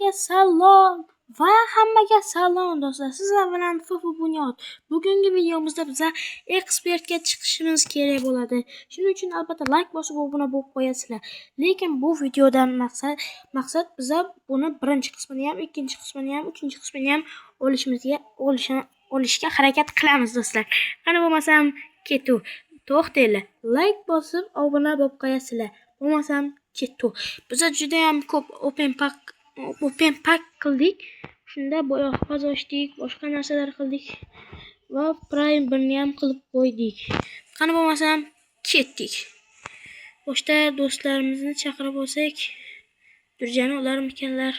Hammaga salom va hammaga salom do'stlar. Sizlar bilan Fufu Bunyod. Bugungi videomizda biza ekspertga chiqishimiz kerak bo'ladi. Shuning uchun albatta like bosib obuna bo'lib qo'yasizlar. Lekin bu videodan maqsad biza buni birinchi qismini ham, ikkinchi qismini ham, uchinchi qismini ham olishga harakat qilamiz do'stlar. Qani bo'lmasam ketu. To'xtanglar. Like bosib obuna bo'lib qo'yasizlar. Bo'lmasam ketu. Biza juda ham ko'p open pack qildik. Shunda bo'yoqpaz ochdik, boshqa narsalar qildik va prime birni ham qilib qo'ydik. Qani bo'lmasam ketdik. Boshda do'stlarimizni chaqirib olsak, Durjani ularmikanlar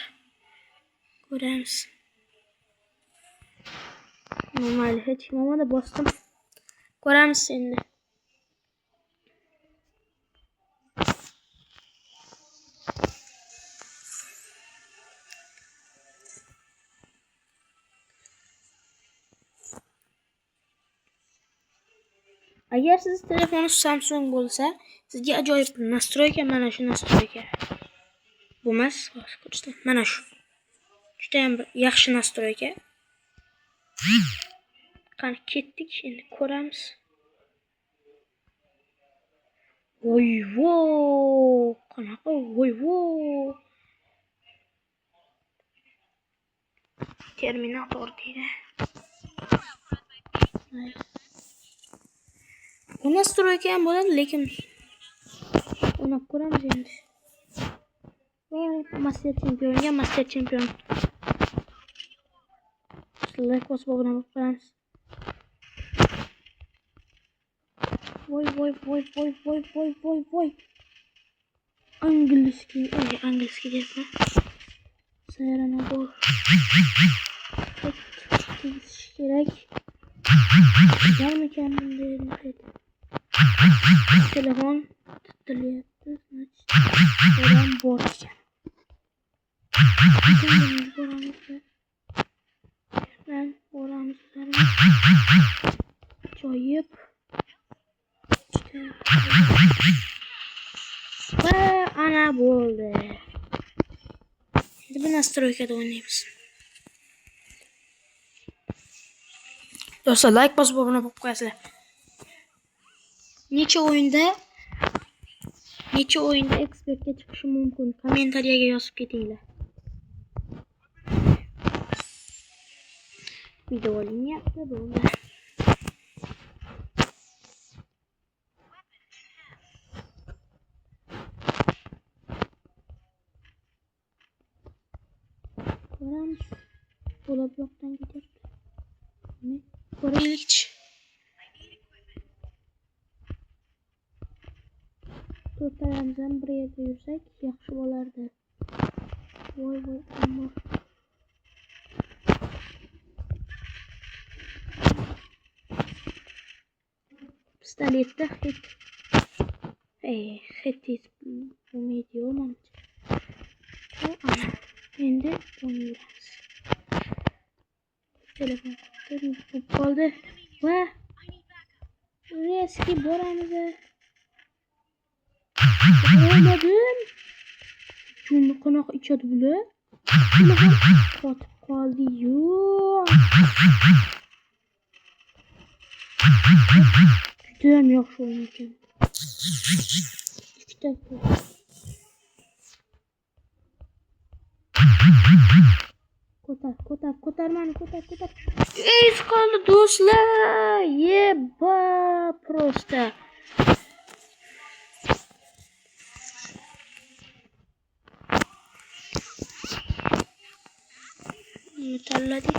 ko'ramiz. Mayli, hech kim olmadi, bosdim. Ko'ramiz endi. Agar siz telefoningiz Samsung bo'lsa, sizga ajoyib nastroyka mana shu nastroyka. Bo'lmas, mana shu. Juda ham yaxshi nastroyka. Qani ketdik, endi ko'ramiz. Voyvo! Qanaqa voyvo! Terminator deydi. Bu nastroyka ham bo'ladi, lekin uni ko'ramiz endi. Master Champion. Like bosib obuna bo'lib qolamiz. Voy. Angliski deyapman. Sayrana bol. Kerak. Güzelmikan bunday. Telefon titrayapti. Odam bor ekan. Boramiz. Joyib. Va ana bo'ldi. Endi bu nastroykada o'ynaymiz. Do'stlar, like bosib obuna bo'lib qo'yasizlar. Necha o'yinda ekspertga chiqishi mumkin? Kommentariyaga yozib ketinglar. Video olinyapti bo'ldi. Ko'ramiz. Bo'labloqdan ketyapti. Ko'raylik. To'rttalamizdan bir yerda yursak yaxshi bo'lardi. Voy, ammo pistoletda hit bo'lmaydi manimcha. Endi o'ynaymiz. Telefon qoldi va reski boramiz. Olmadim. Shuni qanaqa ichadi bular? Telefon qotib qoldi-yu. Juda ham yaxshi o'yin ekan. Ikkita ko'tar mani. Ey, qoldi do'stlar. Yeba просто. Tanladik.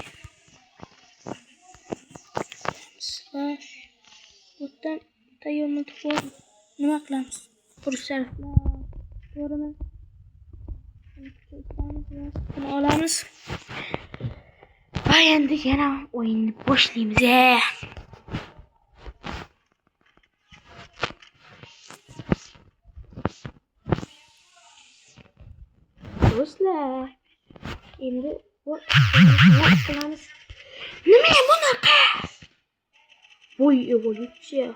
Bundan tayyorlanib qo'yib nima qilamiz? Purslar. To'g'rimi? Buni olamiz. Va endi yana o'yinni boshlaymiz. Do'stlar, endi qilamiz. Nima bunaqa? Voy, evolutsiya.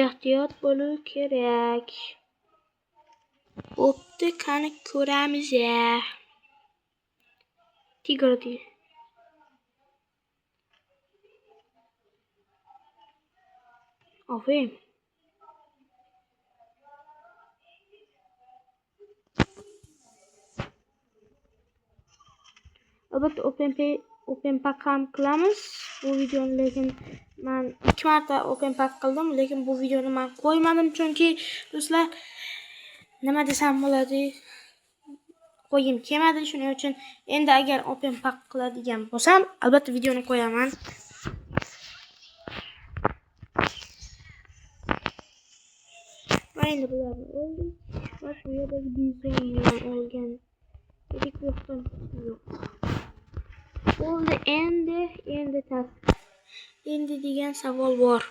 Ehtiyot bo'lish kerak. Bo'pti, qani ko'ramiz ya. Tigr deydi. Aferin. Albatta open pack ham qilamiz. Bu videoni lekin men 2 marta open pack qildim, lekin bu videoni men qo'ymadim chunki do'stlar nima desam bo'ladi? Qo'yim kelmadi, shuning uchun endi agar open pack qiladigan bo'lsam, albatta videoni qo'yaman. Endi bularni oldik. Va bu yerdagi bizonni olgan. Dedik yo'qdan yo'q. Bo'ldi, endi tas. Endi degan savol bor.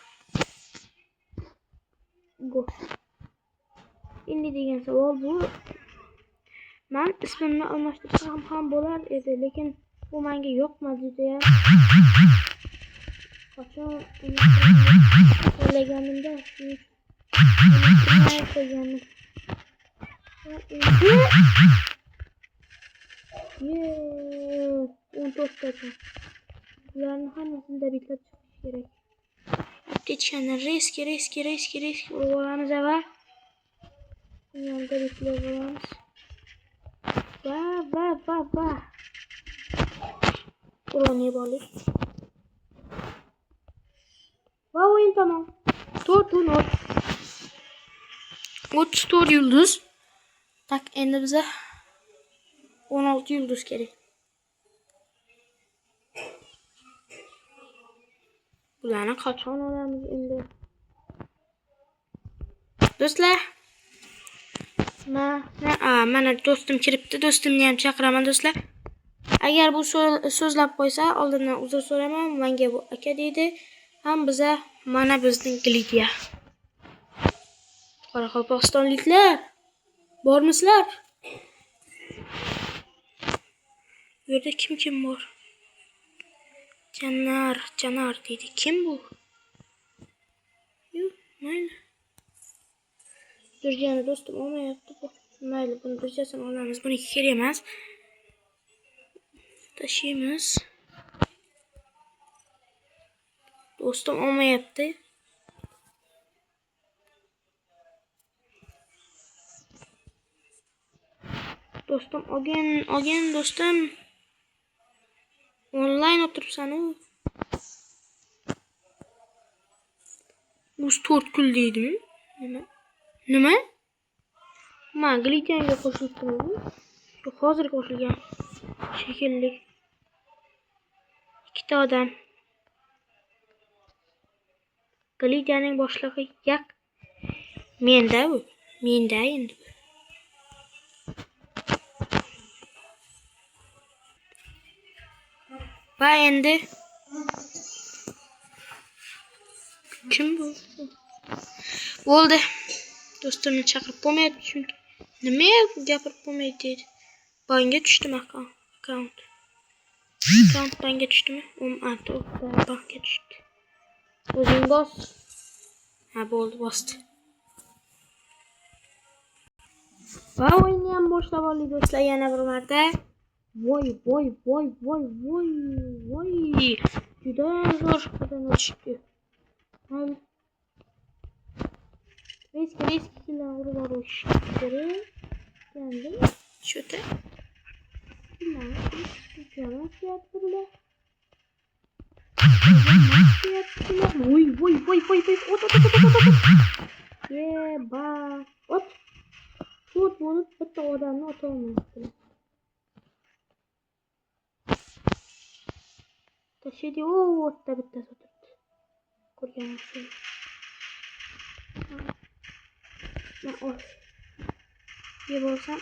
Endi degan savol bu. Men ismimni almashtirsam ham bo'lar edi, lekin bu menga yoqmadi deya. Qachon o'ylaganimda qo'yganim. To'xtadim. Bularni hammasini da bitlab chiqish kerak. Aptechkani reski urib olamiz va yanada bitlab olamiz. Va. Urinib olik. Va o'yin tamom. 4-0. 34 yulduz. Tak, endi bize 16 yulduz kerak. Bularni qachon olamiz endi? Do'stlar, mana do'stim kiribdi. Do'stimni ham chaqiraman do'stlar. Agar bu so'zlab qo'ysa, oldindan uzr so'raman. Menga bu aka deydi. Ham biza mana bizning Glidiya. Qoraqalpog'istonliklar, bormisizlar? Bu yerda kim bor? Canar deydi. Kim bu? Yo'q, mayli. Durjani do'stim olmayapti. Mayli, buni durjasini olamiz. Buniki kerak emas. Tashiymiz. Do'stim olmayapti. Do'stim olgan do'stim. Online o'tiribsan-ku. Bu 4 kul deydimi? Nima? Men Glidiyanga qo'shilibman. Yo'q, hozir qo'shilgan. Shekilli. Ikkita odam. Glidiyaning boshlig'i yaq. Menda endi. Va endi kim bu? Bo'ldi. Do'stimni chaqirib bo'lmayapti chunki nima gapirib bo'lmaydi deydi. Banga tushdimi akkaunt? Akkaunt banga tushdimi? Banga tushdi. O'zing bos. Ha, bo'ldi, bosdi. Va o'yinni ham boshlab oldik do'stlar, yana bir marta. Voy. Juda zo'r qadam tushdi. Mayli. Riski bilan urib olish kerak. Endi cho'ta. Voy. Yeba. Ot. To'rt bo'lib bitta odamni ota olmayapti. Tashidi, o'tda bittasi o'tiribdi. Ko'rganmisiz? Yeb olsam,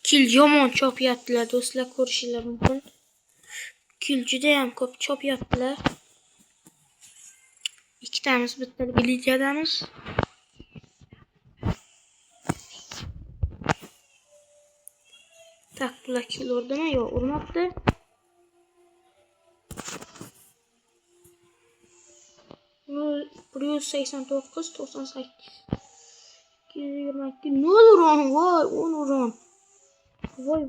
kil yomon chopyaptilar do'stlar, ko'rishinglar mumkin. Kil juda ham ko'p chopyaptilar. Ikkitamiz bitta Glidiyadamiz. Tak, bular kil urdimi? Yo'q, urmabdi. Bu 189, 98. 222. Ne olur on? Vay 10 vuran. Vay.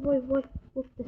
Vurdu.